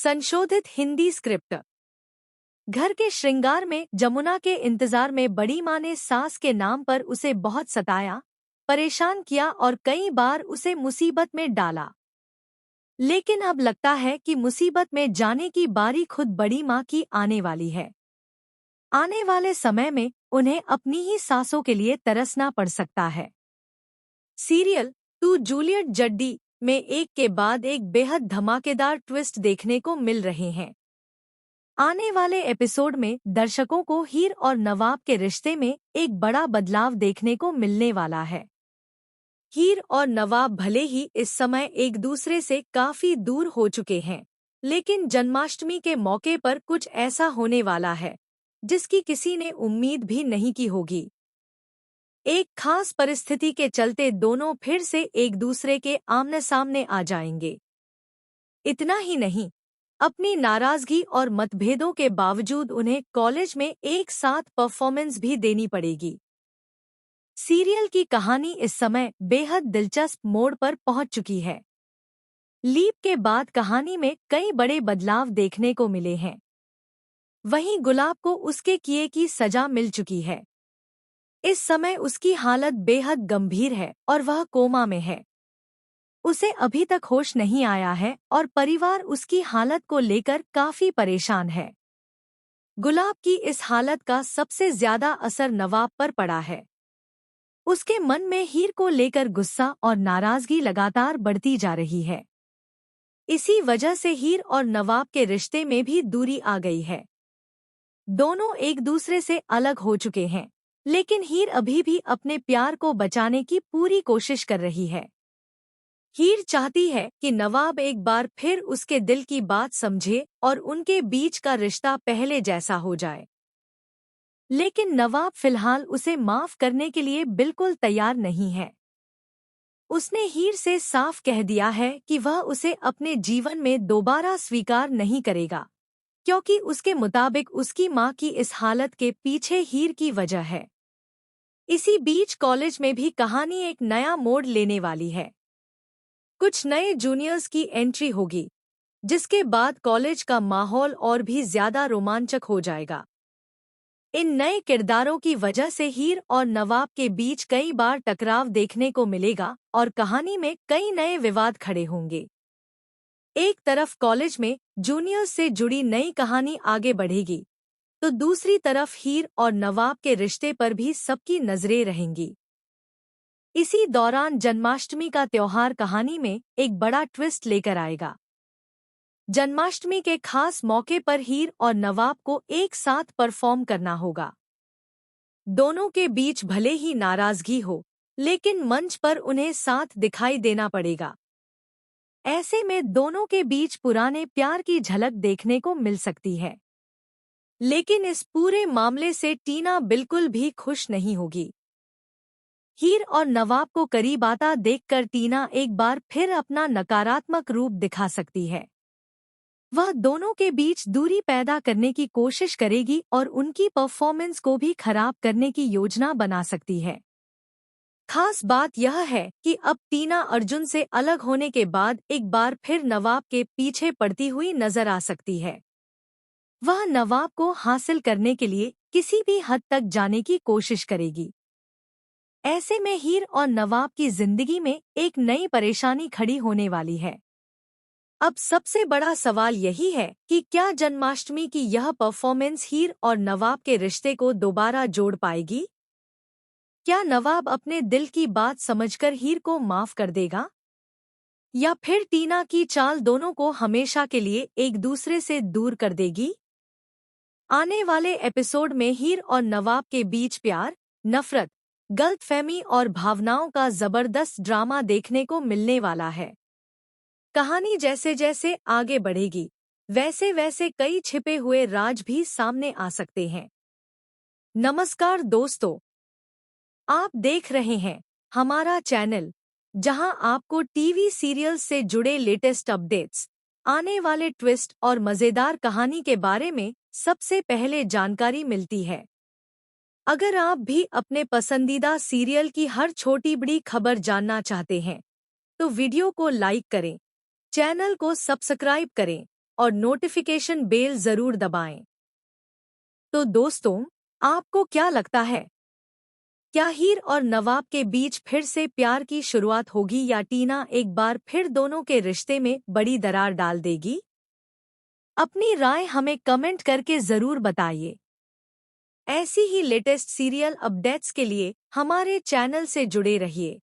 संशोधित हिंदी स्क्रिप्ट। घर के श्रृंगार में जमुना के इंतजार में बड़ी माँ ने सास के नाम पर उसे बहुत सताया, परेशान किया और कई बार उसे मुसीबत में डाला। लेकिन अब लगता है कि मुसीबत में जाने की बारी खुद बड़ी माँ की आने वाली है। आने वाले समय में उन्हें अपनी ही सासों के लिए तरसना पड़ सकता है। सीरियल टू जूलियट जड्डी में एक के बाद एक बेहद धमाकेदार ट्विस्ट देखने को मिल रहे हैं। आने वाले एपिसोड में दर्शकों को हीर और नवाब के रिश्ते में एक बड़ा बदलाव देखने को मिलने वाला है। हीर और नवाब भले ही इस समय एक दूसरे से काफी दूर हो चुके हैं, लेकिन जन्माष्टमी के मौके पर कुछ ऐसा होने वाला है जिसकी किसी ने उम्मीद भी नहीं की होगी। एक खास परिस्थिति के चलते दोनों फिर से एक दूसरे के आमने सामने आ जाएंगे। इतना ही नहीं, अपनी नाराजगी और मतभेदों के बावजूद उन्हें कॉलेज में एक साथ परफॉर्मेंस भी देनी पड़ेगी। सीरियल की कहानी इस समय बेहद दिलचस्प मोड़ पर पहुंच चुकी है। लीप के बाद कहानी में कई बड़े बदलाव देखने को मिले हैं। वहीं गुलाब को उसके किए की सजा मिल चुकी है। इस समय उसकी हालत बेहद गंभीर है और वह कोमा में है। उसे अभी तक होश नहीं आया है और परिवार उसकी हालत को लेकर काफी परेशान है। गुलाब की इस हालत का सबसे ज्यादा असर नवाब पर पड़ा है। उसके मन में हीर को लेकर गुस्सा और नाराजगी लगातार बढ़ती जा रही है। इसी वजह से हीर और नवाब के रिश्ते में भी दूरी आ गई है। दोनों एक दूसरे से अलग हो चुके हैं, लेकिन हीर अभी भी अपने प्यार को बचाने की पूरी कोशिश कर रही है। हीर चाहती है कि नवाब एक बार फिर उसके दिल की बात समझे और उनके बीच का रिश्ता पहले जैसा हो जाए। लेकिन नवाब फिलहाल उसे माफ करने के लिए बिल्कुल तैयार नहीं है। उसने हीर से साफ कह दिया है कि वह उसे अपने जीवन में दोबारा स्वीकार नहीं करेगा, क्योंकि उसके मुताबिक उसकी मां की इस हालत के पीछे हीर की वजह है। इसी बीच कॉलेज में भी कहानी एक नया मोड़ लेने वाली है। कुछ नए जूनियर्स की एंट्री होगी, जिसके बाद कॉलेज का माहौल और भी ज्यादा रोमांचक हो जाएगा। इन नए किरदारों की वजह से हीर और नवाब के बीच कई बार टकराव देखने को मिलेगा और कहानी में कई नए विवाद खड़े होंगे। एक तरफ कॉलेज में जूनियर्स से जुड़ी नई कहानी आगे बढ़ेगी, तो दूसरी तरफ हीर और नवाब के रिश्ते पर भी सबकी नजरें रहेंगी। इसी दौरान जन्माष्टमी का त्योहार कहानी में एक बड़ा ट्विस्ट लेकर आएगा। जन्माष्टमी के खास मौके पर हीर और नवाब को एक साथ परफॉर्म करना होगा। दोनों के बीच भले ही नाराजगी हो, लेकिन मंच पर उन्हें साथ दिखाई देना पड़ेगा। ऐसे में दोनों के बीच पुराने प्यार की झलक देखने को मिल सकती है। लेकिन इस पूरे मामले से टीना बिल्कुल भी खुश नहीं होगी। हीर और नवाब को करीब आता देखकर टीना एक बार फिर अपना नकारात्मक रूप दिखा सकती है। वह दोनों के बीच दूरी पैदा करने की कोशिश करेगी और उनकी परफॉर्मेंस को भी खराब करने की योजना बना सकती है। खास बात यह है कि अब टीना अर्जुन से अलग होने के बाद एक बार फिर नवाब के पीछे पड़ती हुई नजर आ सकती है। वह नवाब को हासिल करने के लिए किसी भी हद तक जाने की कोशिश करेगी। ऐसे में हीर और नवाब की जिंदगी में एक नई परेशानी खड़ी होने वाली है। अब सबसे बड़ा सवाल यही है कि क्या जन्माष्टमी की यह परफॉर्मेंस हीर और नवाब के रिश्ते को दोबारा जोड़ पाएगी? क्या नवाब अपने दिल की बात समझकर हीर को माफ कर देगा? या फिर टीना की चाल दोनों को हमेशा के लिए एक दूसरे से दूर कर देगी? आने वाले एपिसोड में हीर और नवाब के बीच प्यार, नफरत, गलतफहमी और भावनाओं का जबरदस्त ड्रामा देखने को मिलने वाला है। कहानी जैसे जैसे आगे बढ़ेगी, वैसे वैसे कई छिपे हुए राज भी सामने आ सकते हैं। नमस्कार दोस्तों, आप देख रहे हैं हमारा चैनल, जहां आपको टीवी सीरियल से जुड़े लेटेस्ट अपडेट्स, आने वाले ट्विस्ट और मजेदार कहानी के बारे में सबसे पहले जानकारी मिलती है। अगर आप भी अपने पसंदीदा सीरियल की हर छोटी बड़ी खबर जानना चाहते हैं, तो वीडियो को लाइक करें, चैनल को सब्सक्राइब करें और नोटिफिकेशन बेल जरूर दबाएं। तो दोस्तों, आपको क्या लगता है? क्या हीर और नवाब के बीच फिर से प्यार की शुरुआत होगी या टीना एक बार फिर दोनों के रिश्ते में बड़ी दरार डाल देगी? अपनी राय हमें कमेंट करके जरूर बताइए। ऐसी ही लेटेस्ट सीरियल अपडेट्स के लिए हमारे चैनल से जुड़े रहिए।